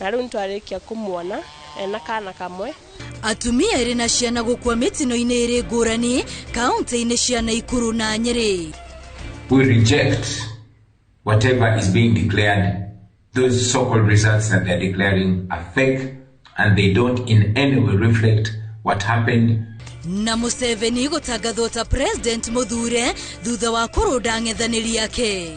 na riu ntwarikia kumuona ena kana kamwe. Atumia iri na ciana gukua mitino-ini iri ngurani kaunti-ini cia Nakuru na Nyeri. We reject whatever is being declared. Those so-called results that they're declaring are fake and they don't in any way reflect what happened. Na Museveni gutangathwo ta President Muthure thutha wa kurunda ng'ethaniri yake.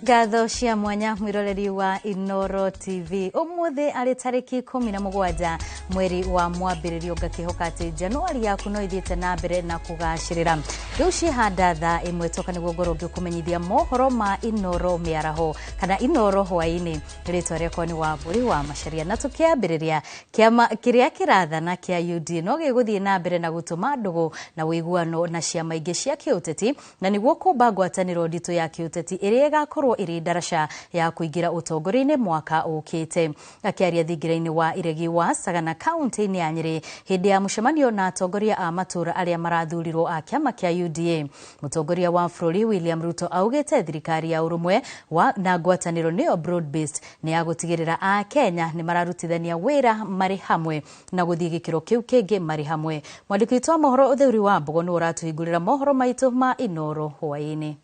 Gatho cia mwanya mwiroreri wa Inoro TV. Umuthi ari tariki 17 mweri wa mwambiririo ngakihoka ati Januari yaku no ithiete na mbere na kugacirira. Riu cihanda thaa imwe toka niguo ngoro ngikumenyithia mohoro ma Inoro miaraho kana Inoro hwaini. Ritwa riakwa ni Wamburi wa Macharia na tukiambiriria kiama kiria kirathana kia UDA no giguthie na mbere na gutuma ndugu na wiguano na ciama ingi cia kiuteti na niguo kumba ngwataniro nditu ya kiuteti iria igakorwo iri darasha ya kuingira utongori-ini mwaka ukite. Akiaria thingira-ini wa Iregi wa Sagana kaunti-ini ya Nyeri hindi ya mucemanio na atongoria a matura aria marathurirwo a kiama kia UDA. Mutongoria wa bũrũri William Ruto augite thirikari ya urumwe wa na ngwataniro niyo broad based ni ya gutigirira a Kenya ni mararutithania wira mari hamwe na guthii gikiro kiu kingi mari hamwe. Mwandiki witũ wa mohoro Utheuri wa Mbogo ni uratuhingurira mohoro maitu ma Inoro hwaini.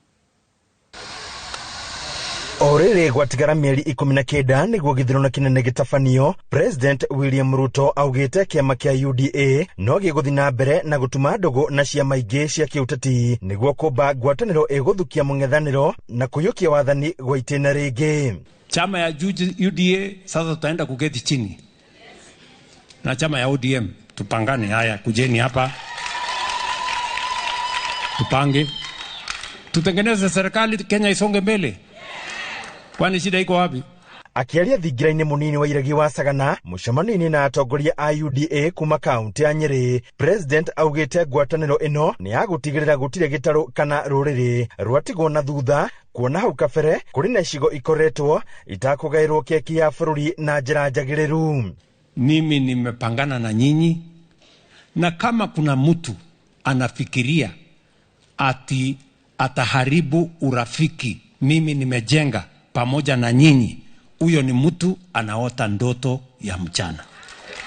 Orere gwatigara mieri 19 niguo githurano kinene gitafanio. President William Ruto augite kiama kia UDA no giguthi na mbere na gutuma ndugu na ciama ingi cia kiuteti niguo kumba ngwataniro iguthukia mung'ethaniro na kuyukia wathani gwa itena ringi. Chama ya UDA sasa tutaenda kuketi chini na chama ya ODM tupangane. Haya, kujeni hapa tupange tutengeneze serikali Kenya isonge mbele. Kwani shida iko wapi? Akiaria thingira-ini munini wa Iregi wa Sagana mucemanio-ini na atongoria a UDA kuma kaunti ya Nyeri, President augite ngwataniro ino ni ya gutigirira gutire gitaru kana ruriri rwatigwo na thutha kuona hau kabere kuri na icigo ikoretwo itakugairwo keki ya bũrũri na njĩra njagĩrĩru. Mimi nimepangana na nyinyi, na kama kuna mtu anafikiria ati ataharibu urafiki mimi nimejenga pamoja na nyinyi, huyo ni mtu anaota ndoto ya mchana.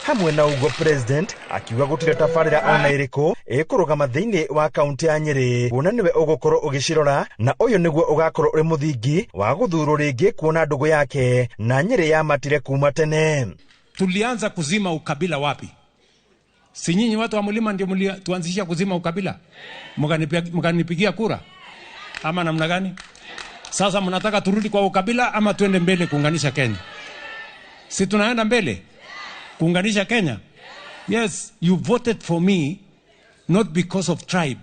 Hamwe na ugo President akiuga gutire tabarira ona iriku ikurugama thiini wa kaunti ya Nyeri kuona niwe ugukorwo ugicirora na uyu niguo ugakorwo uri muthingi wa guthurwo ringi kuona ndugu yake na Nyeri ya matire kuma tene. Tulianza kuzima ukabila wapi? Si nyinyi watu wa mlima ndio tuanzishia kuzima ukabila? Mkanipigia kura ama namna gani? Sasa mnataka turudi kwa ukabila ama tuende mbele kuunganisha Kenya? Si tunaenda mbele kuunganisha Kenya? Yes, you voted for me not because of tribe.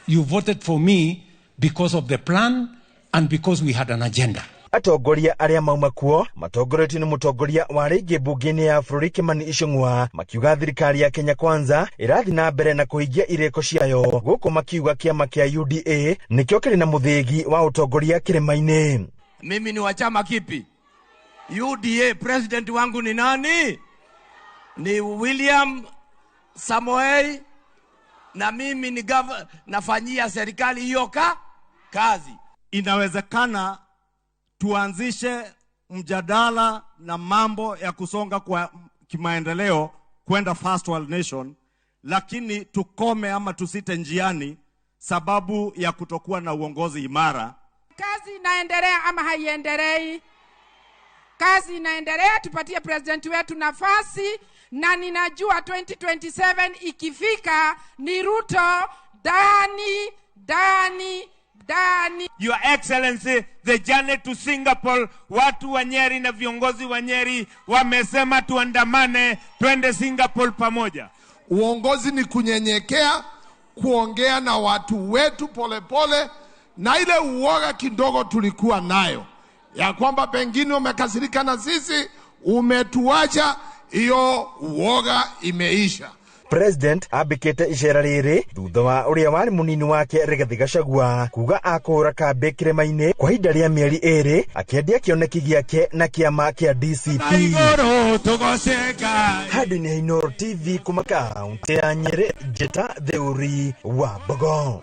You voted for me because of the plan and because we had an agenda. Atongoria aria mauma kuo matongoretio ni mutongoria wa ringi bunge-ini ya bũrũri Kimani Ichung'wa makiuga thirikari ya Kenya Kwanza irathi na mbere na kuhingia ireko ciayo guku makiuga kiama kia UDA nikio kiri na muthigi wa utongoria kirima-ini. Mimi ni wa chama kipi? UDA. President wangu ni nani? Ni William Samoei, na mimi ni nafanyia serikali hiyo kazi. Inawezekana tuanzishe mjadala na mambo ya kusonga kwa kimaendeleo kwenda first world nation, lakini tukome ama tusite njiani sababu ya kutokuwa na uongozi imara. Kazi inaendelea ama haiendelei? Kazi inaendelea, tupatie president wetu nafasi, na ninajua 2027 ikifika ni Ruto Dani. Your Excellency, the journey to Singapore, watu wa Nyeri na viongozi wa Nyeri wamesema tuandamane twende Singapore pamoja. Uongozi ni kunyenyekea, kuongea na watu wetu polepole, na ile uoga kidogo tulikuwa nayo ya kwamba pengine umekasirika na sisi, umetuacha, hiyo uoga imeisha. President abikite icera riri thutha wa uria wari munini wake Rigathi Gachagua kuga akura kambi kirema-ini kwa ihinda ria mieri eri akiendia kioneki giake na kiama kia DCP. Handũ-inĩ ha Inooro TV kuma kaunti ya Nyeri, Njeta Theuri wa Bogo.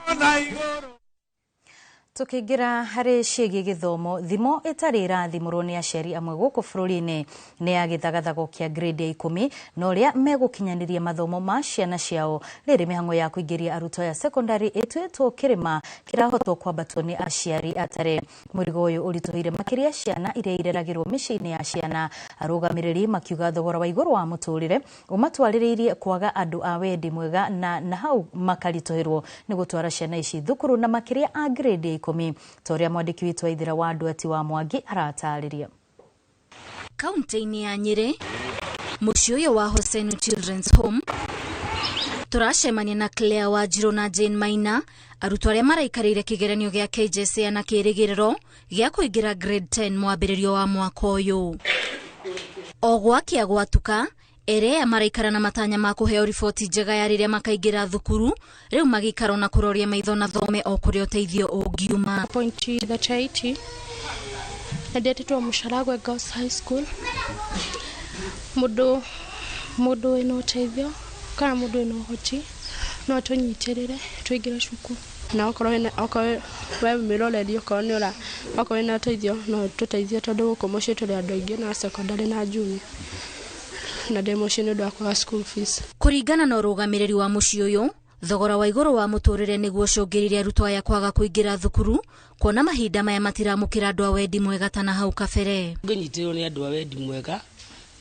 Tukigira hari ciĩgiĩ gĩthomo, thimo ĩtarĩ irathimũrwo nĩ aciari amwe gũkũ bũrũri-inĩ nĩ ya gĩthagathago kĩa grade ya 10 na ũrĩa megũkinyanĩria mathomo ma ciana ciao. Rĩrĩ mĩhang'o ya kũingĩria arutwo ya secondary ĩtuĩtwo kĩrĩma kĩrahotwo kwambatwo nĩ aciari atare. Mũrigo ũyũ ũritũhĩire makĩria ciana iria ireragĩrwo mĩciĩ-inĩ ya ciana. Arũgamĩrĩri makiuga thogora wa igũrũ wa mũtũrĩre ũmatwarĩrĩirie kwaga andũ a wendi mwega na hau makaritũhĩrwo nĩ gũtwara ciana ici thukuru na makĩria a grade ya 10. Toria mwandiki witũ wa Ithira wa Nduati wa Mwangi aratarĩria. Kaunti-inĩ ya Nyeri, mũciĩ ũyũ wa Hosenu Children's Home, turacemania na Claire Wanjiru na Jane Maina, arutwo arĩa maraikarĩire kĩgeranio gĩa KJSEA na kĩrĩgĩrĩro gĩa kũingĩra grade 10 mwambĩrĩrio wa mwaka ũyũ. O gwakĩa gwatuka, ere maraikara na matanya ma kũheo riboti njega ya rĩrĩa makaingĩra thukuru, rĩu magĩikara na kũroria maitho na thome o kũrĩa ũteithio ũngiuma. Pointi the chaiti ndetĩtwo Mũcaragwe Girls High School. Mũndũ wĩna ũteithio kana mũndũ wĩna ũhoti no tũnyitĩrĩre tũingĩre cukuru. Na okorwo we mĩroreri okorwo wĩna ũteithio no tũteithie tondũ gũkũ mũciĩ tũrĩ andũ aingĩ na secondary na junior. Na demotion ndo akwa school fees. Kũringana na ũrũgamĩrĩri wa mũciĩ ũyũ, thogora wa igũrũ wa mũtũrĩre nĩguo cũngĩrĩria arutwo aya kwaga kũingĩra thukuru, kuona mahinda maya matiramũkĩra andũ a wendi mwega ta na hau kabere. Ngĩnyitĩrwo nĩ andũ a wendi mwega,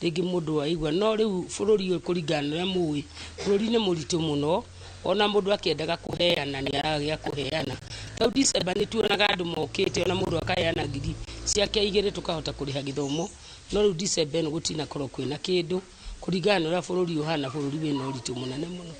rĩngĩ mũndũ waigua no rĩu bũrũri ũyũ kũringana na mũĩ, bũrũri nĩ mũritũ mũno, ona mũndũ akĩendaga kũheana nĩ aragĩa kũheana. Tau December nĩ tuonaga andũ mokĩte ona mũndũ akaheana ngiri ciake 2 tukahota kũrĩha gĩthomo, no rĩu December nĩ gũtinakorwo kwĩna kĩndũ kũringana na bũrũri ũhana bũrũri wĩna ũritũ mũnene mũno.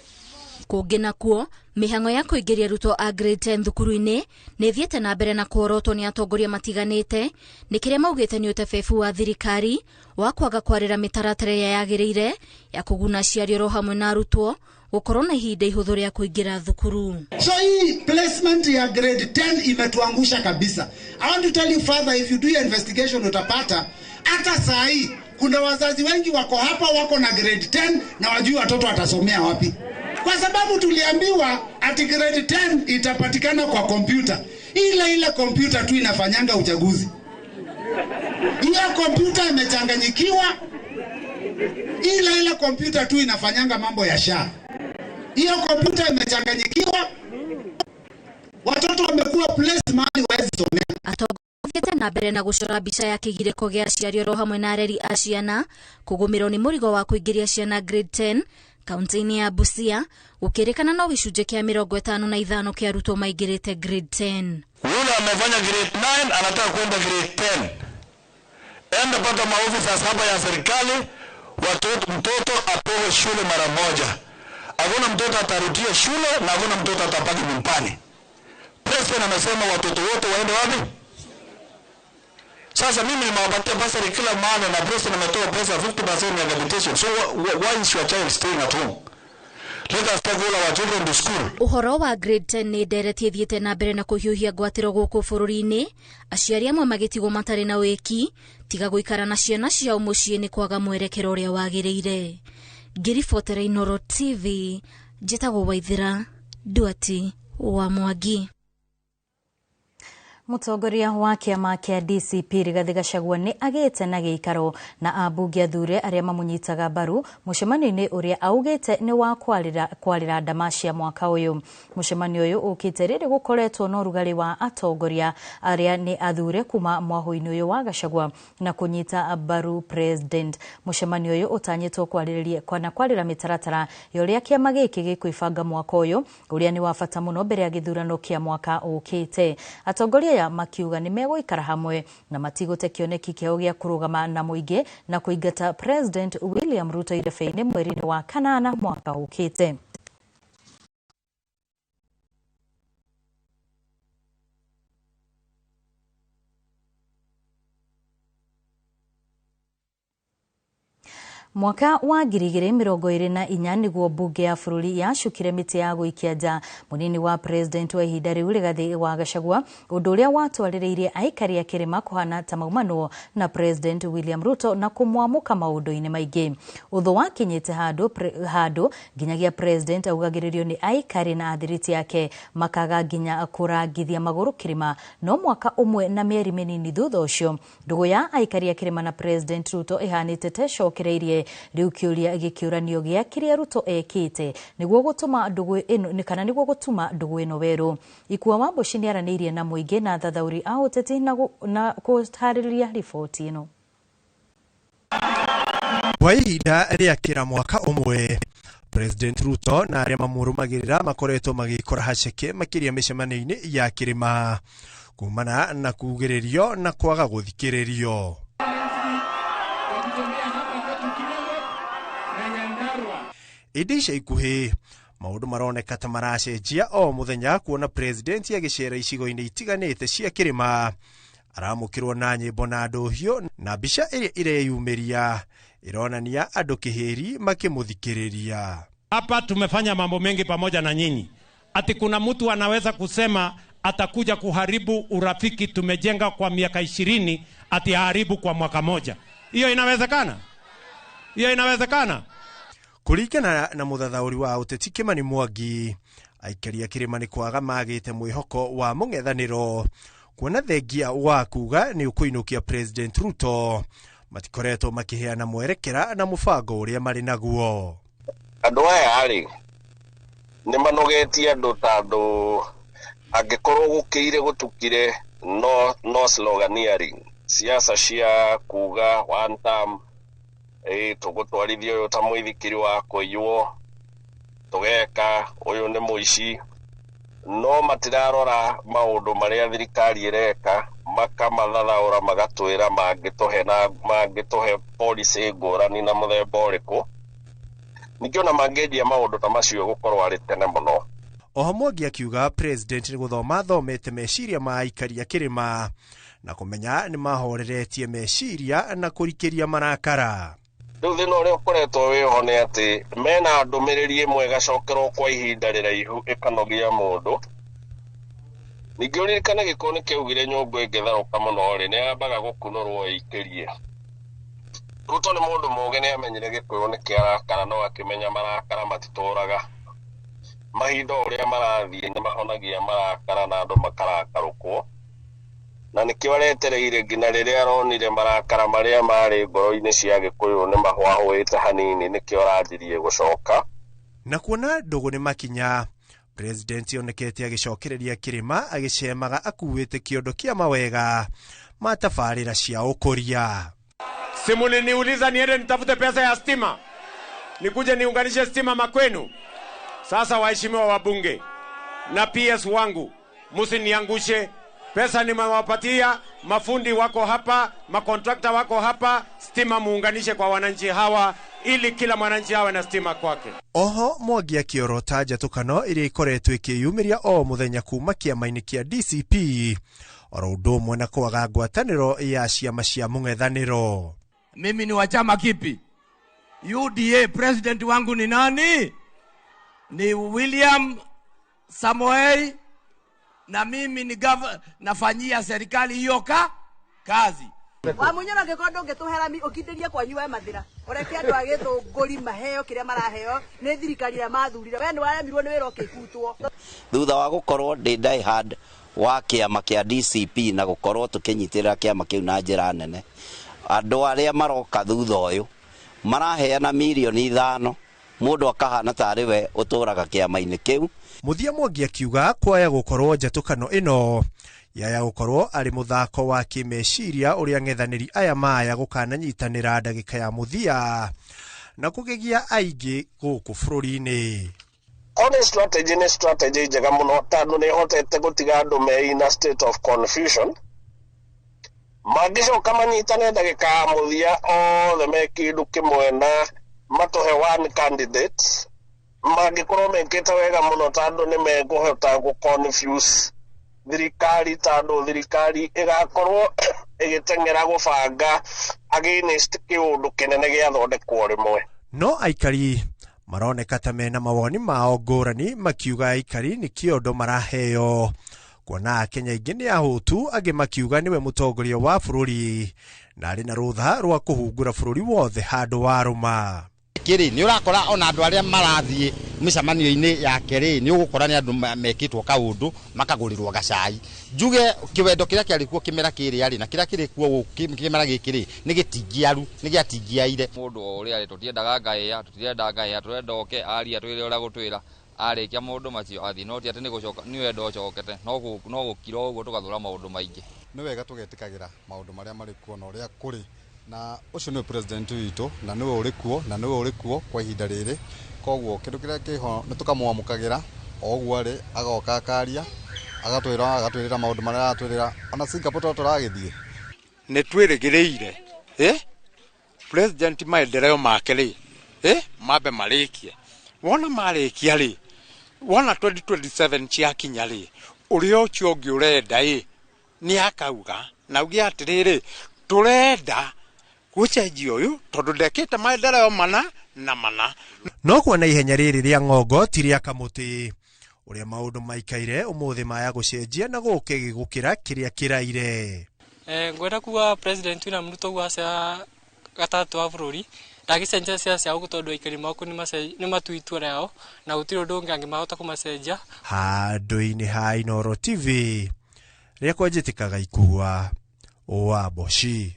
Kũngĩ nakuo, mĩhang'o ya kũingĩria arutwo a grade 10 thukuru-inĩ nĩ thiĩte na mbere na kũorotwo nĩ atongoria matiganĩte, nĩ kĩrĩa maugĩte nĩ ũtebebu wa thirikari wa kwaga kwarĩra mĩtaratara ĩrĩa yagĩrĩire ya kũguna aciari oro hamwe na arutwo gũkorwo na ihinda ihũthũ rĩa kũingĩra thukuru. So hii placement ya grade 10 imetuangusha kabisa. I want to tell you further, if you do your investigation utapata hata saa hii kuna wazazi wengi wako hapa wako na grade 10 na wajui watoto watasomea wapi. Kwa sababu tuliambiwa ati grade 10 itapatikana kwa kompyuta. Ile kompyuta tu inafanyanga uchaguzi. Hiyo kompyuta imechanganyikiwa. Ile kompyuta tu inafanyanga mambo ya SHA. Hiyo kompyuta imechanganyikiwa. Watoto wamekuwa place mahali waezi somea. Atogete na mbere na gũcora mbica ya kĩgirĩko gĩa aciari oro hamwe na areri a ciana kũgũmĩrwo nĩ mũrigo wa kũingĩria ciana grade 10 kaunti-inĩ ya Busia, gũkĩrĩkana no gĩcunjĩ kĩa 55 kĩa arutwo maingĩrĩte grade 10. Yule amefanya grade 9 anataka kwenda grade 10. Enda pata maofisa hapa ya serikali, mtoto apewe shule mara moja. Hakuna mtoto atarudia shule na hakuna mtoto atapaki nyumbani. President amesema watoto wote waende wapi? Sasa mimi nimewapatia basari kila mahali na president ametoa pesa 50% ya rehabilitation. So why is your child staying at home? Let us take all our children to school. Ũhoro wa grade 10 nĩ nderetie thiĩte na mbere na kũhiũhia ngwatĩro gũkũ bũrũri-inĩ, aciari amwe magĩtigwo matarĩ na wĩki, tiga gũikara na ciana ciao mũciĩ nĩ kwaga mwerekero ũrĩa wagĩrĩire. Ngĩribotera Inooro TV, njĩtagwo Waithĩra Nduati wa Mwangi. Mũtongoria wa kĩama kĩa DCP Rigathi Gachagua nĩ agĩte na gĩikaro na ambunge athure arĩa mamũnyitaga mbaru mũcemanio-inĩ ũrĩa augĩte nĩ wa kwarĩra ndama cia mwaka ũyũ. Mũcemanio ũyũ ũkĩte rĩrĩ gũkoretwo na ũrugarĩ wa atongoria arĩa nĩ athure kuma mwahũ-inĩ ũyũ wa Gachagua na kũnyita mbaru president. Mũcemanio ũyũ ũtanyĩtwo kwarĩra mĩtaratara ya ũrĩa kĩama gĩkĩ gĩkwĩbanga mwaka ũyũ ũrĩa nĩ wa bata mũno mbere ya gĩthurano kĩa mwaka ũkĩte. Atongoria makiuga nĩ megũikara hamwe na matigũte kĩoneki kĩao gĩa kũrũgama na mũingĩ na kũingata President William Ruto irebe-inĩ mweri-inĩ wa kanana mwaka ũkĩte. Mwaka wa 2024 niguo mbunge ya bururi yacukire miti ya guikia nja munini wa president wa ihinda riu Rigathi wa Gachagua, undu uria watwaririirie aikari a Kirima kuhana ta maumano na president William Ruto na kumwamuka maundu-ini maingi. Uthu wakinyite handu nginyagia president augagiririo ni aikari na athiriti yake makaga nginya kurangithia maguru Kirima. No mwaka umwe na mieri minini thutha ucio, ndugu ya aikari a Kirima na president Ruto ihanite te cokereirie riu kiuria gikiuranio gia kiria Ruto ekite niguo gutuma ndugu ino kana niguo gutuma ndugu ino weru. Ikua Wambushi niaraniirie na muingi na thathauri a uteti na kuhaririria riboti ino. Kwa ihinda ria kira mwaka umwe, President Ruto na aria mamurumagirira makoretwo magikora haceke makiria micemania-ini ya Kirima kumana na kugiririo na kwaga guthikiririo. Idisha ikuhi maundu maroneka ta maracenjia o muthenya kuona president agicera icigo-ini itiganite cia Kirima aramukirwo na nyimbo na nduhio na mbica iria ireyumiria ironania andu kihiri makimuthikiriria. Hapa tumefanya mambo mengi pamoja na nyinyi. Ati kuna mtu anaweza kusema atakuja kuharibu urafiki tumejenga kwa miaka 20 ati haribu kwa mwaka moja. Hiyo inawezekana? Hiyo inawezekana? Kuringana na muthathauri wa uteti Kimani Mwangi, aikari a Kirima ni kwaga magite mwihoko wa mung'ethaniro kuona thengia wa kuga ni ukuinukia president Ruto matikoretwo makiheana mwerekera na mubango uria mari naguo. Andu aya ari ni manogetie andu tandu angikorwo gukiire gutukire no sloganeering siasa cia kuga one term tugutwarithia uyu ta mwithikiri wa kuiywo tugeka uyu ni muici no matirarora maundu maria thirikari ireka makamathathaura magatwira mangituhe policy ngurani na muthemba uriku nikio na mangedia maundu ta macio gukorwo ari tene muno. Oho Mwangi akiuga president ni guthoma thomete meciria ma aikari a Kirima na kumenya ni mahoreretie meciria na kurikiria marakara. Riu thina uria ukoretwo wiho ni ati mena ndumiriri imwe gacokerwo kwa ihinda riraihu ikanogia mundu ningĩ uririkane gĩko nĩ kĩaugire nyũngũ ĩngĩtharũka mũno rĩ nĩyambaga gũkunũrwo ĩikĩrie. Ruto nĩ mũndũ mũũgĩ nĩamenyire gĩkũyũ nĩ kĩarakara no akĩmenya marakara matitũraga. Mahinda ũrĩa marathiĩ nĩ mahonagia marakara na andũ makarakarũkwo na nĩkĩo aretereire nginya rĩrĩa aronire marakara marĩa marĩ ngoro-inĩ cia Gĩkũyũ nĩ mahwahũĩte hanini nĩkĩo aranjirie gũcoka. Na kuona ndugu nĩ makinya, president onekete agicokereria Kirima agicemaga akuite kiondo kia mawega matafarira cia ukoria. Simu niuliza niende nitafute pesa ya stima, nikuje niunganishe stima makwenu. Sasa waheshimiwa wabunge na PS wangu, msiniangushe. Pesa nimewapatia, mafundi wako hapa, makontrakta wako hapa, stima muunganishe kwa wananchi hawa ili kila mwananchi awe na stima kwake. Oho Mwangi akiorota njatukano iria ikoretwo ikiyumiria o muthenya kuma kiama-ini kia DCP oro undu umwe na kwaga ngwataniro ya ciama cia mung'ethaniro. Mimi ni wa chama kipi? UDA. President wangu ni nani? Ni William Samoei na mimi ni nafanyia serikali hiyo kazi. Wa munyora gikondo ngetuhera ukindirie kwa nyua mathira ureke andu agithunguri maheo kiria maraheo ni thirikari ya mathurire we ni waremirwo ni wira ukikutwo thutha wa gukorwo die hard wa kiama kia DCP na gukorwo tukinyitirira kiama kiu na njira nene. Andu aria maroka thutha uyu maraheana milioni 5 mundu akahana tariwe uturaga kiama-ini kiu. Muthia Mwangi akiuga kwaya gukorwo njatukano ino yaya gukorwo ari muthako wa kimeciria uria ng'ethaniri aya maya gukananyitanira ndagika ya muthia na kugegia aingi guku bururi-ini. One strategy njega muno tondu ni hotete gutiga andu meina state of confusion. Magicoka manyitane ndagika ya muthia othe me kindu kimwe na matuhe one candidate. Magikorwo mekite wega muno tondu ni mekuhota guconfuse thirikari tondu thirikari igakorwo igitengera gubanga against kiundu kinene giathondekwo rimwe. No aikari maroneka ta mena mawoni mao ngũrani makiuga aikari nĩ kĩondo maraheo kuona Kenya ingĩ nĩ ahũtu angĩ makiuga nĩwe mũtongoria wa bũrũri na arĩ na rũtha rwa kũhungura bũrũri wothe handũ warũma. Kiri ni urakora ona andu aria marathie micamanio-ini yake ri ni ugukora ni andu mekitwo kaundu makagurirwo gacai njuge kiwendo kiria kiari kuo kimera kiri ari na kiria kiri kuo kimera gikiri ni gitingiaru ni giatingiaire mundu uri ari tutiendaga ngaya turenda oke aria twire ura gutwira arikia maundu macio athi no ti ati ni gucoka ni wendo ocokete no gukira uguo tugathura maundu maingi ni wega tugetikagira maundu maria mari kuo na uria kuri na ucio ni president witu na niwe uri kuo kwa ihinda riri koguo kindu kiria kiho ni tukamwamukagira oguo ari agoka akaria agatwirira maundu maria atwirira ona Singapore turagithie ni twirigireire president maendeleo make ri mabe marikie wona marikia ri wona 2027 ciakinya ri urio cio ngi urenda ni akauga na ugi atiriri turenda gucenjia uyu tondu ndekite maendeleo mana na mana no kuona ihenya riri ria ng'ongo ti ria kamuti uria maundu maikaire umuthi maya gucenjia na gukira kiria kiraire. Ngwenda kuwa president William Ruto gwasa gatatu wa bururi ndagicenjia ciacia ugu tondu aikari maku ni matuitua rao na gutiro ndungi angimahota kumacenjia handu-ini ha Inooro TV riakwa njitikaga ikua wa Boshi.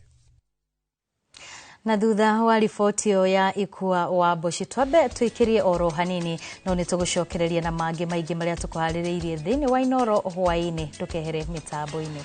Na thutha wa riboti ya ikua wa Boshi twambe twikirie oro hanini no ni tugucokereria na mangi maingi maria tukuhaririirie thiini wa Inooro hwaini tukehere mitambo-ini.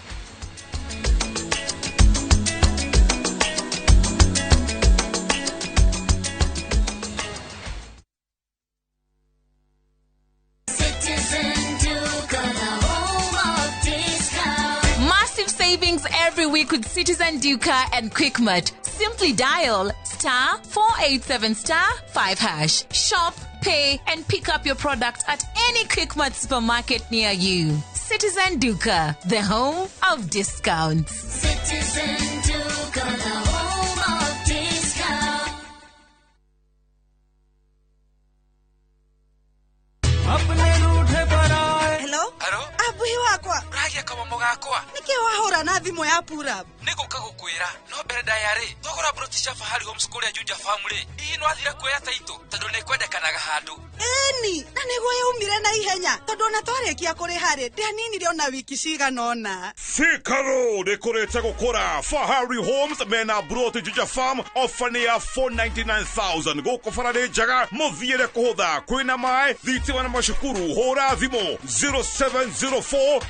Massive savings every week with Citizen Duka and Quickmart. Simply dial *487*5#. Shop, pay, and pick up your product at any Quickmart supermarket near you. Citizen Duka, the home of discounts. Citizen Duka, the home of discounts. Hello? Abuhi wakwa. Ragia kamomo gakwa. Niki wahora na thimu ya pura. Niguka gukwira no mbere ndayari thogora British Fahari Homes kuria Juja family ino athira kuoya taito tondu ni kwendekanaga handu eni na niguo yaumire na ihenya tondu na twarikia kuri hari ndianini rio na wiki ciganona Sikaro dekorete gukora Fahari Homes mena Broti Juja Farm ofania 499,000 goko farade jaga muthiere kuhutha kwina mai thitima na mashukuru hora thimo 0704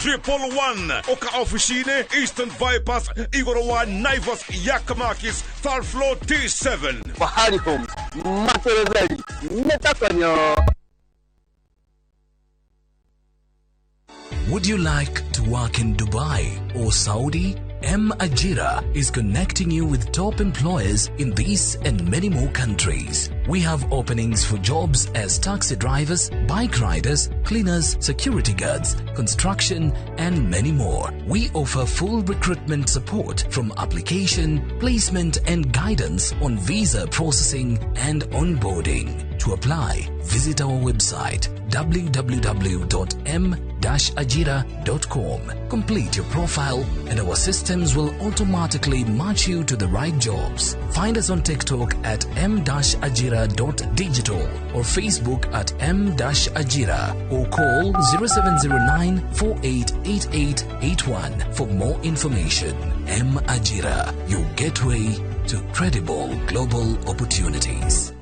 000 oka officine Eastern Bypass igoro wa Naivas Yakamakis third floor T7 Fahari Homes Materezeli Netakanyo. Would you like to work in Dubai or Saudi? M Ajira is connecting you with top employers in these and many more countries. We have openings for jobs as taxi drivers, bike riders, cleaners, security guards, construction, and many more. We offer full recruitment support from application, placement, and guidance on visa processing and onboarding. To apply, visit our website www.m-ajira.com. Complete your profile and our systems will automatically match you to the right jobs. Find us on TikTok at m-ajira.digital or Facebook at m-ajira or call 0709-488881 for more information. M-Ajira, your gateway to credible global opportunities.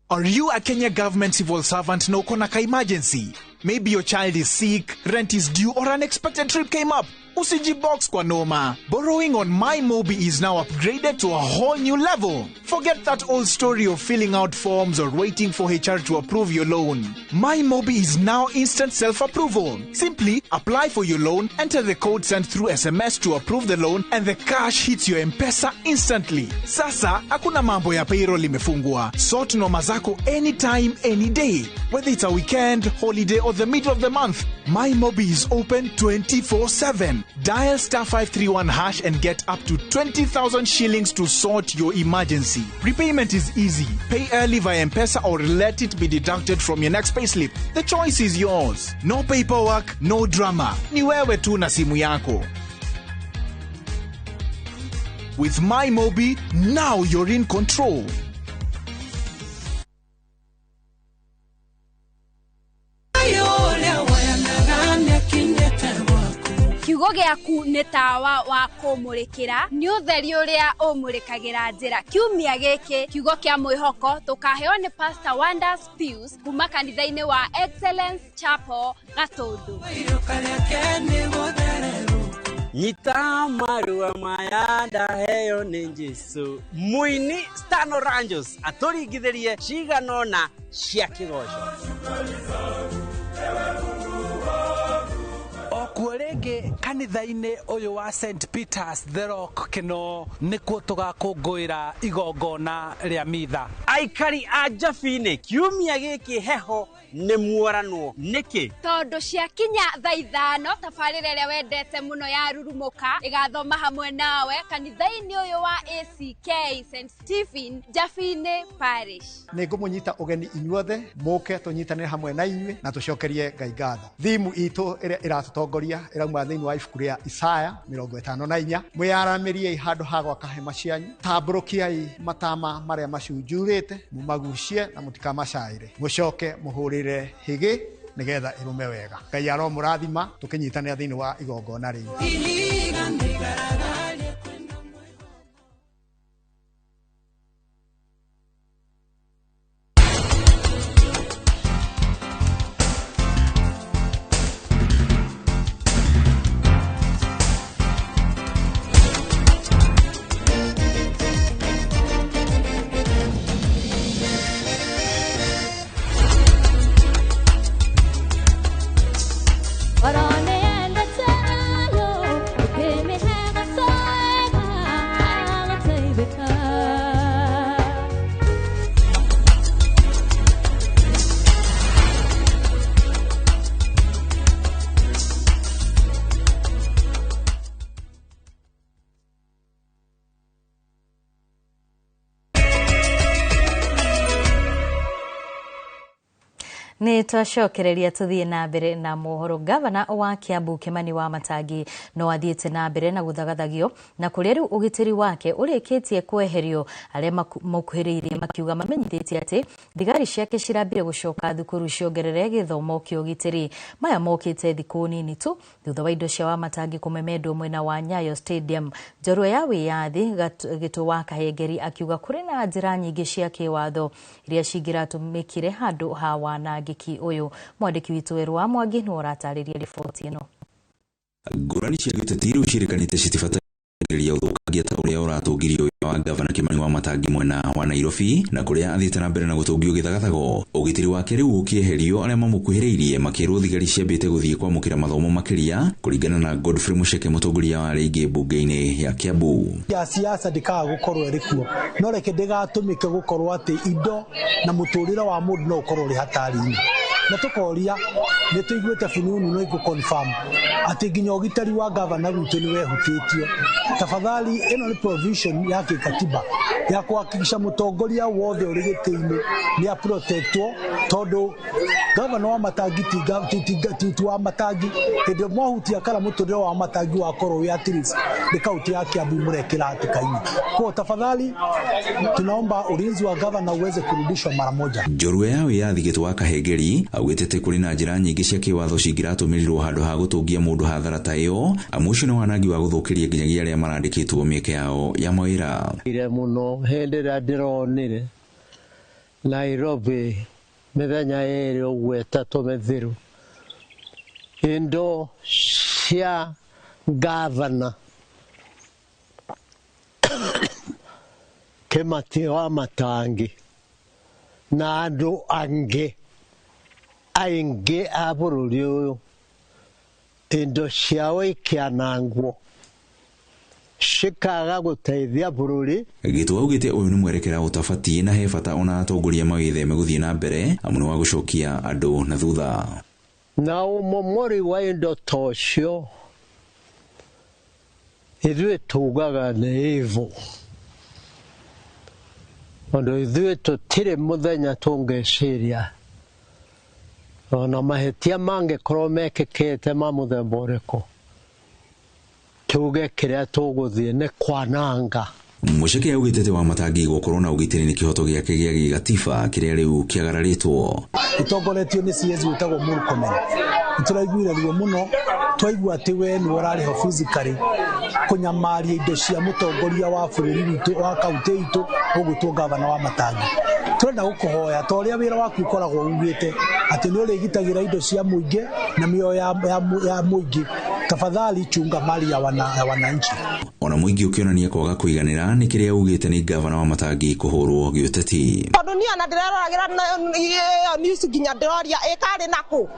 Are you a Kenya government civil servant na uko na ka emergency? Maybe your child is sick, rent is due, or unexpected trip came up. Usijibox kwa noma. Borrowing on MyMobi is now upgraded to a whole new level. Forget that old story of filling out forms or waiting for HR to approve your loan. MyMobi is now instant self-approval. Simply apply for your loan, enter the code sent through SMS to approve the loan, and the cash hits your M-Pesa instantly. Sasa, hakuna mambo ya payroll imefungwa. Sort noma zako anytime, any day. Whether it's a weekend, holiday, or the middle of the month, MyMobi is open 24/7. Dial *531# and get up to 20,000 shillings to sort your emergency. Prepayment is easy. Pay early via M-Pesa or let it be deducted from your next payslip. The choice is yours. No paperwork, no drama. Ni wewe tu na simu yako. With MyMobi, now you're in control. Kiugo giaku nĩ tawa wa kũmũrĩkĩra, nĩ ũtheri ũrĩa ũmũrĩkagĩra njĩra. Kiumia gĩkĩ kiugo kĩa mwĩhoko tũkaheo nĩ Pastor Wonders Pius kuma kanitha-inĩ wa Excellence Chapel Gatũndũ. Nyita marua maya ndaheo nĩ Jesu. Muini Stano Rangers atũringithĩrie ciganona cia kĩgoco. Okuorege kanitha-inĩ ũyũ wa St Peter's the Rock kĩno nĩkuo tũgakũngũĩra igongona rĩa mitha. Aikari a Njabine kiumia gĩkĩ heho nĩ muoranwo nĩkĩ? Tondũ ciakinya thaa 5 tabarĩra ĩrĩa wendete mũno ya rurumũka ĩgathoma hamwe nawe kanitha-inĩ ũyũ wa ACK St Stephen Njabine Parish. Nĩngũmũnyita ũgeni inyuothe mũke tũnyitanĩre hamwe na inyuĩ na tũcokerie Ngai ngatho. Thimu itũ ĩrĩa ĩratũtongoria ĩrauma thĩinĩ wa ibuku rĩa Isaya 54. Mwĩyaranĩriei handũ ha gwaka hema cianyu, tambũrũkiai matama marĩa macunjurĩte, mũmagucie na mũtikamacaĩre. Mũcoke mũhũrĩre higi nigetha irume wega. Ngai aromũrathima tũkĩnyitanĩra thĩinĩ wa igongona rĩu. Nĩ twacokereria tuthie na mbere na mohoro. Gavana wa Kiambu Kimani Wamatangi no athiĩte na mbere na guthagathagio na kũrĩa rĩu ũgitĩri wake ũrĩkĩtie kweherio arĩa makuhĩrĩirie makiuga mamenyithĩtie atĩ thigari ciake cirambire gũcoka thukuru ciongerere gĩthomo kĩa ũgitĩri. Maya mokĩte thikũ nini tu thutha wa indo cia Wamatangi kũmemendwo mwena wa Nyayo Stadium. Njorua ya wĩyathi Gĩtũ wa Kahengeri akiuga kũrĩ na njĩra nyingĩ cia kĩwatho iria cingĩratũmĩkire handũ ha wanangĩki ũyũ. Mwandĩki witũ Werũ wa Mwangi nĩ ũratarĩria riboti ĩno. Ngũrani cia gĩteti rĩu ciĩrĩkanĩte citibatarĩria ũthũkangia ta ũrĩa ũratũngirio wa Gavana Kimani Wamatangi mwena wa Nairobi na kũrĩa athiĩte na mbere na gũtũngio gĩthagathago. Ũgitĩri wake rĩu ũkĩeherio arĩa mamũkuhĩrĩirie makĩrwo thigari ciambĩte gũthiĩ kwamũkĩra mathomo makĩria kũringana na Godfrey Mucheke mũtongoria wa rĩngĩ mbunge-inĩ ya Kiambu. Ya siasa ndikaga gũkorwo ĩrĩ kuo no reke ndĩgatũmĩke gũkorwo atĩ indo na mũtũrĩre wa mũndũ no ũkorwo ũrĩ hatari-inĩ na tũkoria nĩ tũiguĩte fununu no igũconfirm atĩ nginya ũgitĩri wa gavana witũ nĩ wehutĩtio. Tafadhali ĩno nĩ provision ya kĩkatiba ya kuhakikisha mũtongoria wothe ũrĩ gĩtĩ-inĩ nĩ aprotectwo tondũ gavana wa Wamatangi ti Wamatangi hĩndĩ mwahutia kana mũtũrĩre wa Wamatangi wakorwo wĩ at least nĩ kaunti ya Kiambu mũrekĩra hatĩka-inĩ. Kwa tafadhali tunaomba ulinzi wa gavana uweze kurudishwa mara moja. Njorua ya wĩyathi Gĩtũ wa Kahengeri augĩte kũrĩ na njĩra nyingĩ cia kĩwatho cingĩratũmĩrirwo handũ ha gũtũngia mũndũ hathara ta ĩyo. Amu ũcio nĩ wanangi wa gũthũkĩria nginyagia arĩa marandĩkĩtwo mĩeke yao ya mawĩra. Ire mũno hĩndĩ ĩrĩa ndĩronire Nairobi mĩthenya ĩrĩ ũguo ĩtatũ mĩthiru indo cia gavana Kimani Wamatangi na andũ angĩ aingĩ a bũrũri ũyũ indo ciao ikianangwo cikaga guteithia bururi. Gitwa ugite uyu ni mwerekera utafatie na he bata ona atongoria magitheme guthie na mbere amwe wa gucokia andu na thutha. Na umomori wa indo tocio ithuĩ tugaga nĩ ivu, tondũ ithuĩ tũtirĩ mũthenya tũngĩciria ona mahĩtia mangĩkorwo mekĩkĩte ma mũthemba ũrĩkũ, tuge kĩrĩa tũgũthiĩ nĩ kwananga. Musheke augite wa matangi gukorwo na ugitiri ni kihoto giake gia gigatiba kiria riu kiagararitwo. Itongoretio ni CS witagwo Murkomen. Turaiguire ruo muno, twaigua ati we ni warariho physically kunyamaria indo cia mutongoria wa bururi witu wa kaunti itu ugutwo gavana wa Matangi. Turenda gukuhoya ta uria wira waku ukoragwo ugite ati ni urigitagira indo cia muingi na mioyo ya muingi. Tafadhali chunga mali ya wananchi. Ona muingi ukionania kwaga kuiganira ni kiria ugite ni gavana wa Matangi kuhurwo giuteti. Dunia na ndiragira news ginya ndiroria ikari naku.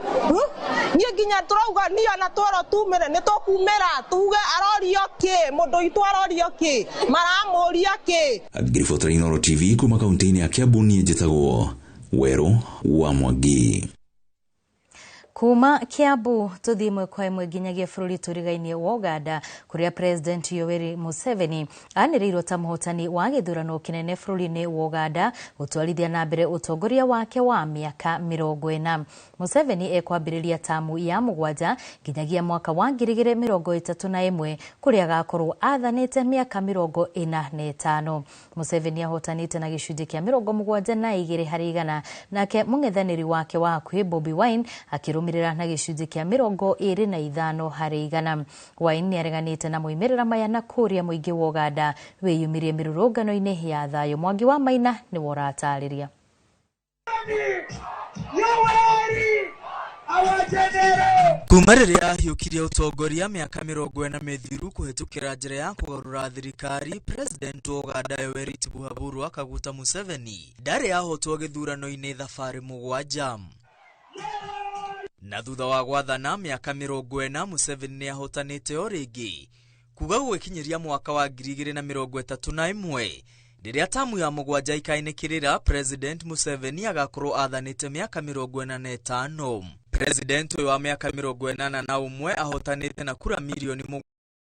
Ni ginya turauga ni ana tworo tumire ni tukumira tuge arorio ki mundu itu arorio ki maramuria ki. Agrifotra Inoro TV kuma kaunti ya Kiambu ni njitagwo Wero wa Mwangi. Kuma Kiambu tuthie mwe kwa imwe nginyagia bururi turigainie wa Uganda kuria President Yoweri Museveni anirirwo ta muhotani wa githurano kinene bururi-ini wa Uganda gutwarithia na mbere utongoria wake wa miaka 40. Museveni ekwambiriria tamu ya mugwanja nginyagia mwaka wa 2031 kuria gakorwo athanite miaka 45. Museveni ahotanite na gicunji kia 72% nake mung'ethaniri wake wa hakuhi Bobi Wine akirumirira na gicunji kia 25%. Wine niareganite na moimerera maya na kuria muingi wa Uganda wiyumirie mirurungano-ini ya thayo. Mwangi wa Maina ni woratariria. Kuma riria ahiukirie utongoria miaka 40 mithiru kuhitukira njira ya kugarura thirikari, President wa Uganda Yoweri Tibuhaburwa akaguta Museveni ndari ahotwo githurano-ini thabari mugwanja. Na thutha wa gwathana miaka 40 Museveni ni ahotanite o ringi kuga gwikinyiria mwaka wa 2031 riria tamu ya mugwanja ikainikirira. President Museveni agakorwo athanite miaka 45. President uyu wa miaka 41 ahotanite na kura milioni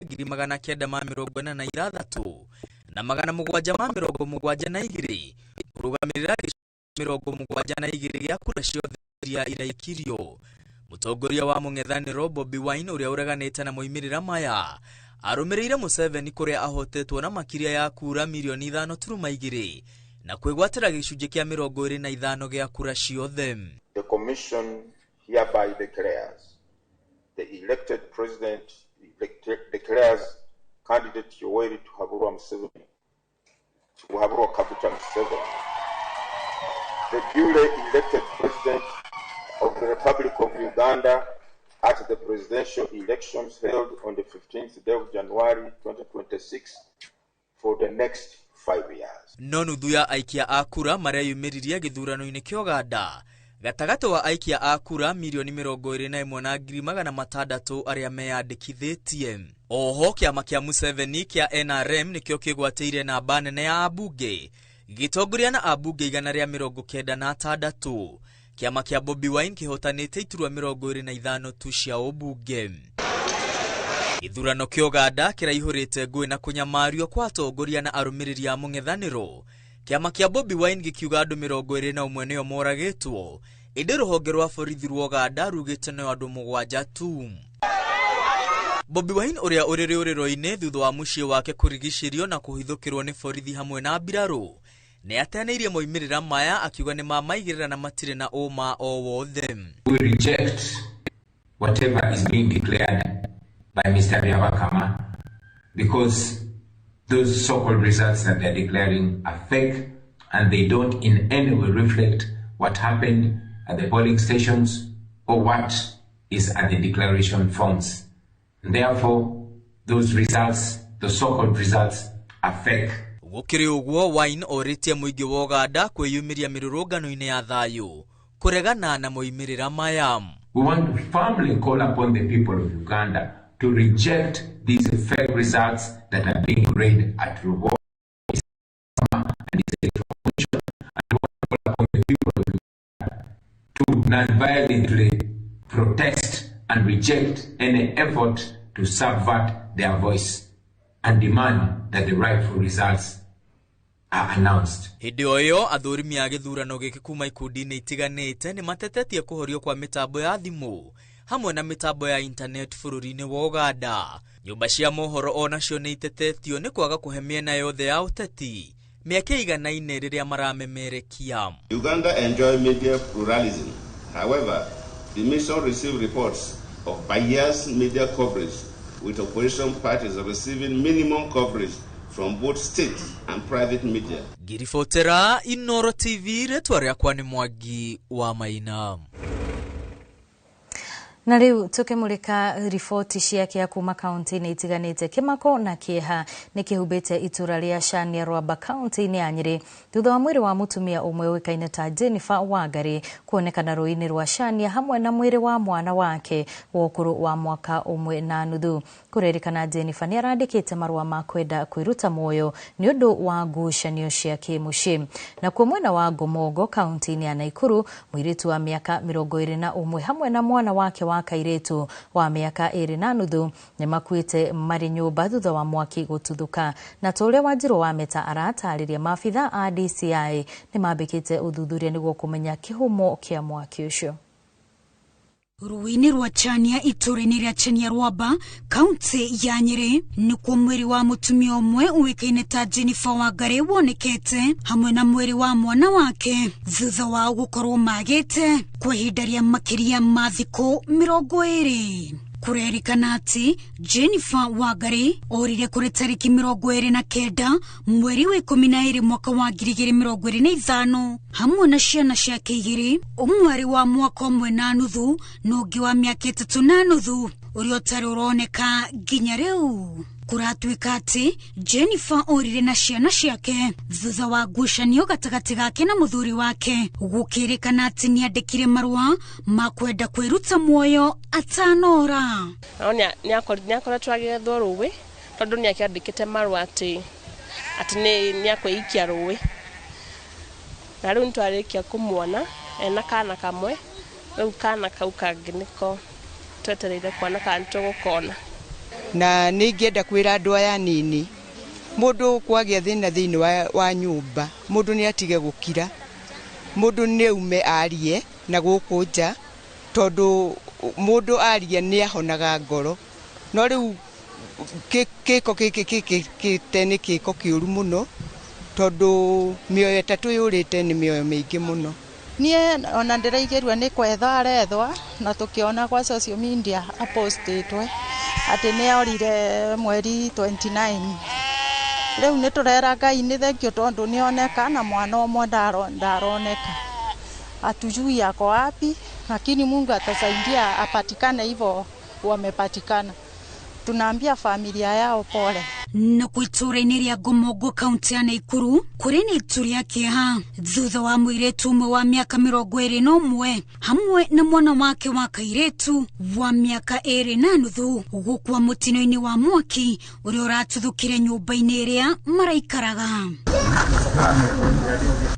946 na magana mugwanja ma 72 kurugamirira 72 gya kura ciothe iria iraikirio. Mutongoria wa mung'ethaniro Bobi Wine uria ureganite na moimirira maya arumirire Museveni kuria ahotetwo na makiria ya kura milioni 5.2 na kwigwatira gicunji kia 25 gya kura ciothe. The commission hereby declares the elected president declares candidate Yoweri Kaguta Museveni the duly elected president of the Republic of Uganda at the presidential elections held on the 15th day of January 2026 for the next 5 years. No nuthu ya aikia a kura maria yumiririe githurano-ini kia Uganda gatagato wa aikia a kura milioni 21,600 aria meyandikithitie. Oho kiama kia Museveni kia NRM nikio kigwatĩire namba nene ya abunge gitongoria na abunge 196. Kiama kia Bobi Wine kihotanite iturwa 25 tu cia ubunge. Githurano kia Uganda kiraihurite ngui na kunyamario kwa atongoria na arumiriri a mung'ethaniro. Kiama kia Bobi Wine gikiuga andu 21 nio moragitwo indi ruhonge rwa borithi rwa Uganda rugite no andu 7 tu. Bobi Wine uria uriri uriro-ini thutha wa muciĩ wake kurigishirio na kuhithukirwo ni borithi hamwe na mbiraru ne ateneirie moimirira maya akiuga ni mamaigirira na matire na oma o wothe. We reject whatever is being declared by Mr. Byabakama because those so-called results that they're declaring are fake and they don't in any way reflect what happened at the polling stations or what is at the declaration forms. And therefore, those results, the so-called results, are fake. Gukiri uguo Wine oritie muingi wa Uganda kwiyumiria mirurungano-ini ya thayo kuregana na moimirira maya. We want to firmly call upon the people of Uganda to reject these fake results that are being read at Rubo and its information, and want the people of Uganda to non-violently protest and reject any effort to subvert their voice and demand that the rightful results are announced. Hindi oyo athurimi a githurano giki kuma ikundi-ini itiganite ni matetetie kuhorio kwa mitambo ya thimu hamwe na mitambo ya internet bururi-ini wa Uganda. Nyumba cia mohoro onacio ni itetetio ni kwaga kuhe miena yothe ya uteti miaka igana-ine riria maramemerekia. Uganda enjoy media pluralism. However, the mission received reports of biased media coverage, with opposition parties receiving minimum coverage from both state and private media. Girifotera Inoro TV retwa riakwa ni Mwangi wa Maina. Na riu tukimulika ripoti ciake kuma kaunti-ini itiganite. Kimako na kieha ni kihubite itura ria Shania Rwamba kaunti-ini ya Nyeri thutha wa mwiri wa mutumia umwe wikaine ta Jennifer Wangari kuonekana rũĩ-inĩ rwa Shania hamwe na mwiri wa mwana wake wa ukuru wa mwaka umwe na nuthu. Kurerikana Jennifer ni arandikite marua ma kwenda kwiruta muoyo ni undu wa ngucanio cia kimucii. Na kwa mwena wa Gomogo kaunti-ini ya Naikuru, mwiritu wa miaka 21 hamwe na mwana wake wa kairetu wa miaka 2 na nuthu ni makuite mari nyumba thutha wa mwaki gututhuka. Na tole Wanjiru wa Meta aratariria maabitha a DCI ni mambikite uthuthuria niguo kumenya kihumo kia mwaki ucio. Rũĩ-inĩ rwa Chania itura-inĩ ria Chania Rwamba kaunti ya Nyeri ni kwa mwiri wa mutumia umwe uwikaine ta Jennifer Wangari wonekete hamwe na mwiri wa mwana wake thutha wa gukorwo magite kwa ihinda ria makiria ma thikũ 20. Kurerikana ati Jennifer Wangari orire kuri tariki 29 mweri wa 12 mwaka wa 2025 hamwe na ciana ciake 2, umwe wa mwaka umwe na nuthu na ungi wa miaka 3 na nuthu uria utari uroneka nginya riu. Kuratuika ati Jennifer orire na ciana ciake thutha wa ngucanio gatagati gake na muthuri wake gukirikana ati ni andikire marua ma kwenda kwiruta muoyo atanora. Ni akoretwo agethwo rũĩ tondu ni akiandikite marua ati ni akwiikia rũĩ. Na riu ntwarikia kumuona ena kana kamwe, riu kana kau kangi niko twetereire kuona kana tugukona. Na ningienda kwira andu aya nini mundu kwagia thina thiini wa nyumba mundu ni atige gukira, mundu ni ume arie na guku nja tondu mundu arie ni ahonaga ngoro. No riu kiko tene kiko kiuru muno tondu mioyo tatu yurite ni mioyo mingi muno. Nie ona ndiraigirwa ni kwetha arethwa na tukiona kwa social media apostitwe ati ni orire mweri 29. Riu ni turera Ngai ni thengio tondu ni oneka na mwana umwe ndaroneka. Atujui yako wapi, lakini Mungu atasaidia apatikane hivyo wamepatikana. Tunaambia familia yao pole. Na kuitura-ini ria Gomogo kaunti ya Naikuru kuri ni ituria kieha thutha wa mwiretu umwe wa miaka 21 hamwe na mwana wake wa kairetu wa miaka 2 na nuthu gukua mutino-ini wa mwaki uria uratuthukire nyumba-ini iria maraikaraga.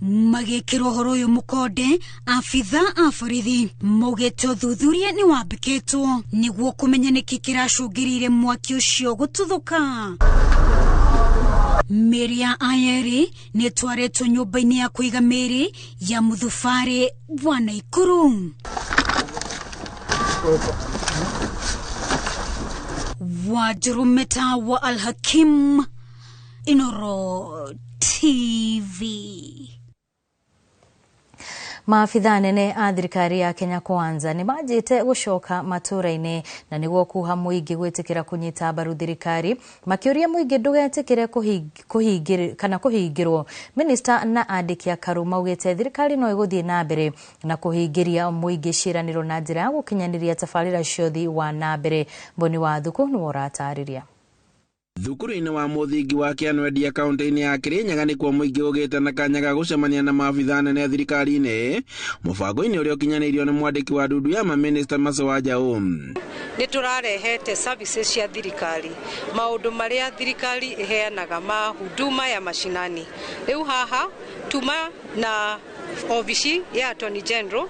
Magikirwo horo uyu mukonde abitha a borithi maugite uthuthuria ni wambikitwo niguo kumenya niki kiracungirire mwaki ucio gututhuka. Meri ya Ayeri ni twaretwo nyumba-ini ya kuiga meri ya Muthubari wa Naikuru. Wanjiru Meta wa Al-Hakim, Inoro TV. Maafitha nene a thirikari ya Kenya Kwanza ni majite gucoka matura-ini na niguo kuha muingi gwitikira kunyita mbaru thirikari makiuria muingi ndugetikire kuhingirwo. Minister na andiki a Karu maugite thirikari no iguthie na mbere na kuhingiria muingi ciraniro na njira ya gukinyaniria tabarira ciothi wa na mbere. Mboni wa Thuku ni woratariria. Thukuru-inĩ wa mũthingi wa Kĩanwedia kaunti-inĩ ya Kirinyaga nĩkuo mũingĩ ũgĩte na kanya ga gũcemania na maabitha nene thirikari-inĩ mũbango-inĩ ũrĩa ũkinyanĩirio nĩ mwandĩki wa ndundu ya mamĩnĩsta Masowa Njau. Nĩ tũrarehete services cia thirikari, maũndũ marĩa thirikari iheanaga ma huduma ya mashinani. Rĩu haha tuma na obici ya Attorney General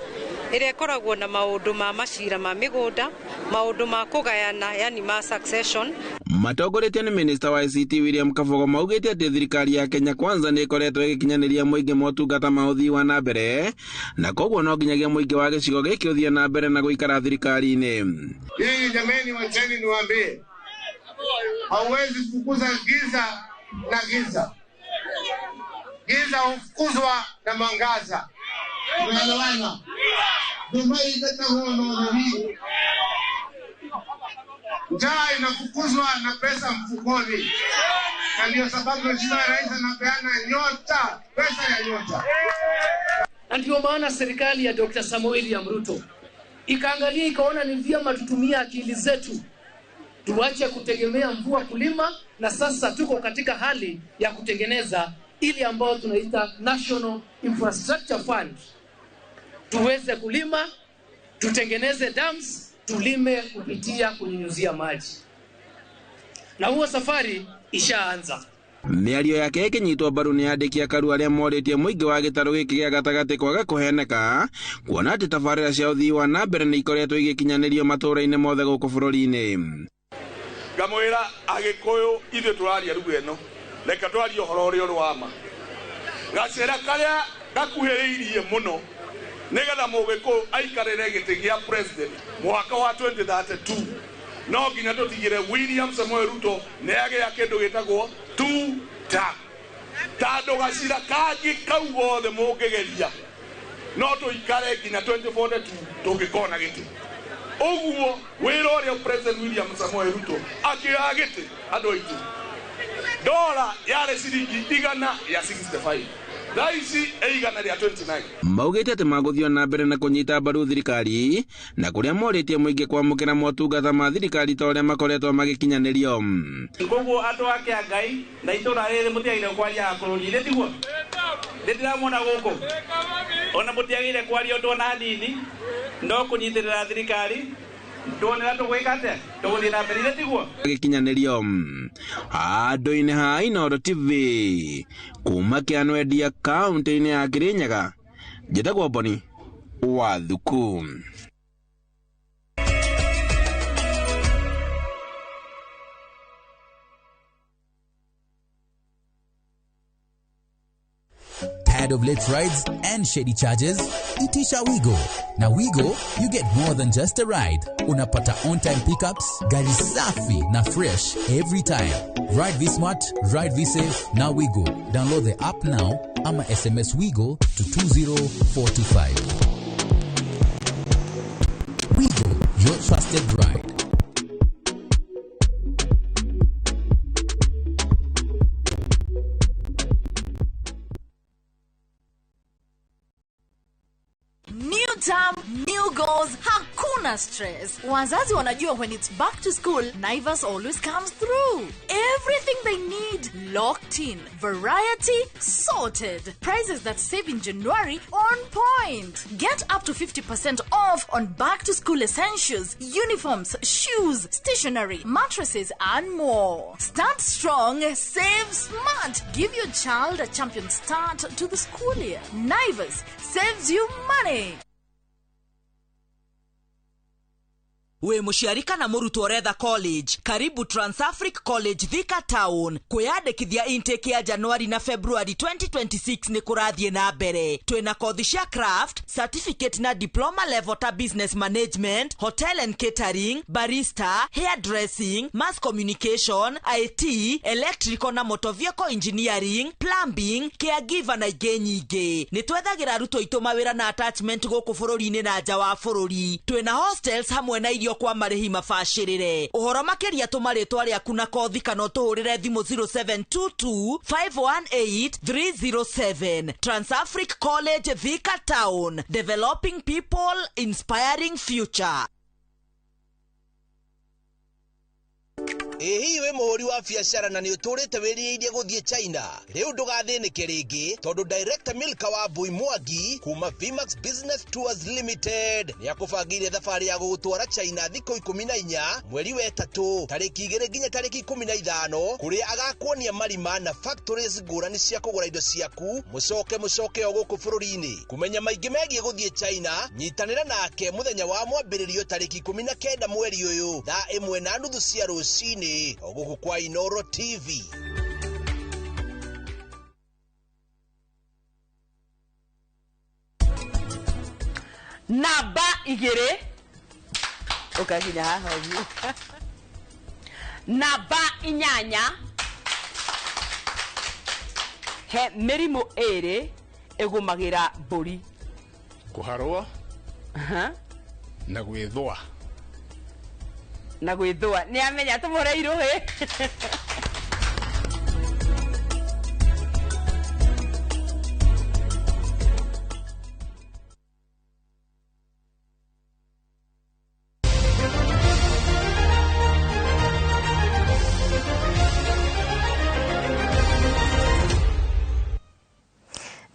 ĩrĩa ĩkoragwo na maũndũ ma macira ma mĩgũnda, maũndũ ma kũgayana yani ma succession. Matongoretio nĩ Minister wa ICT William Kabogo maugĩte atĩ thirikari ya Kenya Kwanza nĩ ĩkoretwo ĩgĩkinyanĩria mũingĩ motungata ma ũthii wa na mbere, na koguo no nginyagia mũingĩ wa gĩcigo gĩkĩ ũthie na mbere na gũikara thirikari-inĩ. Hii jameni, wacheni niwaambie, hauwezi kufukuza giza na giza. Giza hufukuzwa na mwangaza. Unaelewana? Njaa inafukuzwa na pesa mfukoni. Na ndio sababu Mheshimiwa Rais anapeana nyota, pesa ya nyota. Na ndio maana serikali ya Dr. Samoei William Ruto ikaangalia ikaona ni vyema tutumie akili zetu. Tuache kutegemea mvua kulima, na sasa tuko katika hali ya kutengeneza ili ambao tunaita National Infrastructure Fund. Tuweze kulima, tutengeneze dams, tulime kupitia kunyunyuzia maji. Na huo safari ishaanza. Mĩario yake ĩkĩnyitwo mbaru nĩ andĩki a Karua arĩa morĩtie mũingĩ wa gĩtarũ gĩkĩ gĩa gatagatĩ kwaga kũheneka, kuona atĩ tabarĩra cia ũthii wa na mbere nĩ ikoretwo igĩkinyanĩrio matũũra-inĩ mothe gũkũ bũrũri-inĩ. Ngamwĩra Agĩkũyũ ithuĩ tũraria ruga ĩno, reka twarie ũhoro ũrĩa ũrĩ wa ma. Gacĩra karĩa gakuhĩrĩirie mũno nĩgetha Mũgĩkũyũ aikarĩre gĩtĩ gĩa president mwaka wa 2032, no nginya tũtigĩre William Samoei Ruto nĩagĩa kĩndũ gĩtagwo two-term. Tandũ gacira kangĩ kau gothe mũngĩgeria no tũikare nginya 2042 tũngĩkona gĩtĩ. Ũguo wĩra ũrĩa President William Samoei Ruto akĩoya gĩtĩ andũ aitũ, dola yarĩ ciringi 165, Raisi eigana rĩa 29. Maugĩte atĩ magũthio na mbere na kũnyita mbaru thirikari, na kũrĩa morĩtie mũingĩ kwamũkĩra motungata ma thirikari ta ũrĩa makoretwo magĩkinyanĩrio. Koguo andũ ake a Ngai na itũra rĩrĩ mũtiagĩrĩire kwaria bũrũri-inĩ tiguo. Ndĩramwona gũkũ ona mũtiagĩrĩire kwaria ũndũ ona nini, no kũnyitĩrĩra thirikari. Tuonera tũgwĩka atĩa? Tũgũthiĩ na mbere tiguo. Gĩkinyanĩrio handũ-inĩ ha Inooro TV kuma Kĩanwedia kaunti-inĩ ya Kirinyaga, njĩtagwo Boni wa Thuku. Tired of late rides and shady charges? Itisha Wigo. Na Wigo, you get more than just a ride. Unapata on-time pickups, gari safi na fresh every time. Ride V-Smart, ride V-Safe, na Wigo. Download the app now, ama SMS Wigo to 20425. Wigo, your trusted ride. New term, new goals, hakuna stress. Wazazi wanajua when it's back to school, Naivas always comes through. Everything they need, locked in. Variety, sorted. Prices that save in January, on point. Get up to 50% off on back to school essentials, uniforms, shoes, stationery, mattresses, and more. Start strong, save smart. Give your child a champion start to the school year. Naivas saves you money. We mushiarika na mũrutwo ũretha college, karibu Trans-Africa College Thika Town. Kwĩyandĩkithia intake ya January na February 2026 nĩ kũrathiĩ na mbere. Twĩna kothi cia craft, certificate na diploma level ta business management, hotel and catering, barista, hairdressing, mass communication, IT, electrical na motor vehicle engineering, plumbing, caregiver na ingĩ nyingĩ. Nĩ twethagĩra arutwo aitũ mawĩra na attachment gũkũ bũrũri-inĩ na nja wa bũrũri. Twĩna hostels hamwe na irio kwa marĩhi mabacĩrĩre. Ũhoro makĩria tũmarĩtwa rĩaku na kothi kana ũtũhũrĩre thimũ 0722 518 307. Trans-Africa College Thika Town, developing people, inspiring future. Ehi we muhuri wa biacara na ni uturite wiriirie guthie China. Riu ndugathinike ringi tondu Director Milka wa Bui Mwangi kuma Vimax Business Tours Limited ni akubangire thabari ya gugutwara China thikũ 14 mweri wa 3 tariki 2 nginya tariki 15 kuria agakuonia marima na factories ngurani cia kugura indo ciaku mucoke o guku bururi-ini. Kumenya maingi megie guthie China, nyitanira nake muthenya wa mwambiririo tariki 19 mweri uyu thaa 1:30 cia rucini oguku kwa Inoro TV. Namba igere ukaginya haha uguo namba inyanya he mirimu ere egumagira mburi kuharwa na gwithwa ni amenya tumureiru he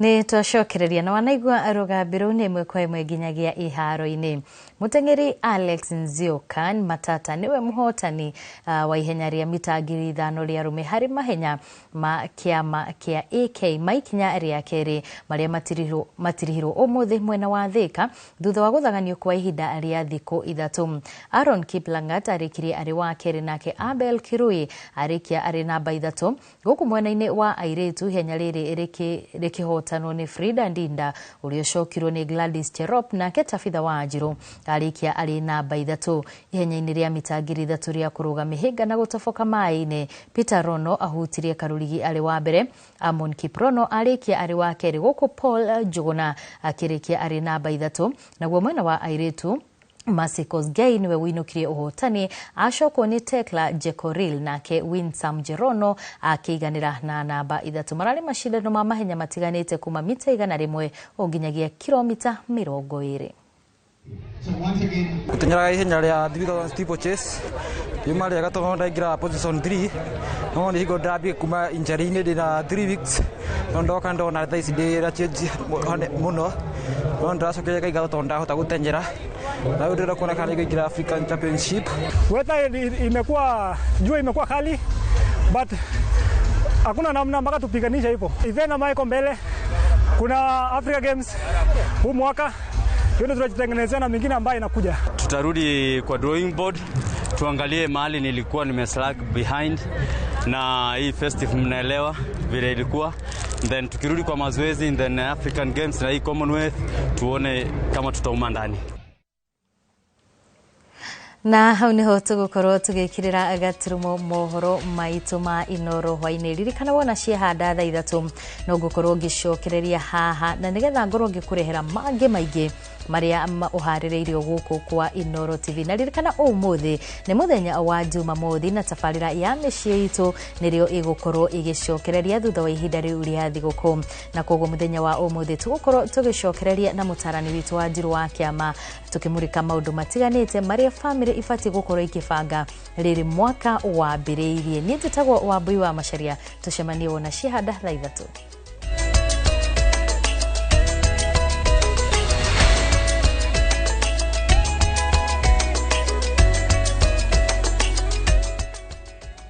Ni twacokereria na wanaigua rugambiro ni imwe kwa imwe nginyagia iharo-ini. Mutengeri Alex Nziokan Matata niwe muhotani wa ihenya ria mita 5,000 ria rume hari mahenya ma kiama kia AK maikinya ria keri maria matirihirwo umuthi mwena wa Thika thutha wa guthaganio kwa ihinda ria thiku 3. Aaron Kiplangat arikirie ari wa keri nake Abel Kirui arikia ari namba 3 guku mwena-ini wa airetu ihenya riri rikihotanwo ni Frida Ndinda uriocokirwo ni Gladys Cherop na Ketafitha Wanjiru arikia ari namba 3 ihenya-ini ria mita 3,000 ria kuruga mihinga na gutoboka mai-ini. Peter Rono ahutirie Karurigi ari wa mbere, Amon Kiprono arikia ari wa keri guku Paul Njuguna akirikia ari namba 3 naguo mwena wa airetu Masikos Gay niwe winukirie uhotani acokwo ni Tekla Jekoril nake Winsam Jerono akiganira na namba 3. Marari mashindano ma mahenya matiganite kuma mita 100 onginyagia kilomita 20. Kutenyera ihenya ria 3,000 steeplechase yuma ria gatondo ndaingira position 3 no ni ndabi kuma injury-ini ndina 3 weeks ndoka ndona thaisi ndira change muno no ndacokeria kaiga tonda hota gutenyera na ndio kuona kana ingira African Championship. Weather jua imekuwa kali but hakuna namna mpaka tupiganisha hivyo. Event ambayo iko mbele kuna Africa Games huu mwaka ndio tunajitengenezea na mingine ambayo inakuja. Tutarudi kwa drawing board tuangalie mahali nilikuwa nimeslag behind na hii festive mnaelewa vile ilikuwa, then tukirudi kwa mazoezi then African Games na hii Commonwealth tuone kama tutauma ndani. Na hau niho tugukorwo tugikirira agaturumo mohoro maitu ma Inoro hwaini. Ririkana wona ciehanda thaa 3 no gukorwo ngicokereria haha na nigetha ngorwo ngikurehera mangi maingi maria uhaririirio guku kwa Inoro TV. Na ririkana umuthi ni muthenya wa Jumamothi na tafarira ya micii itu nirio igukorwo igicokereria thutha wa ihinda riu ria thiguku, na koguo muthenya wa umuthi tugukorwo tugicokereria na mutarani witu wa Njiru wa kiama tukimurika maundu matiganite maria family ifati gukorwo ikibanga riri mwaka wambiriirie. Ni njitagwo Wambui wa Macharia, tucemanie wona ciehanda thaa 3.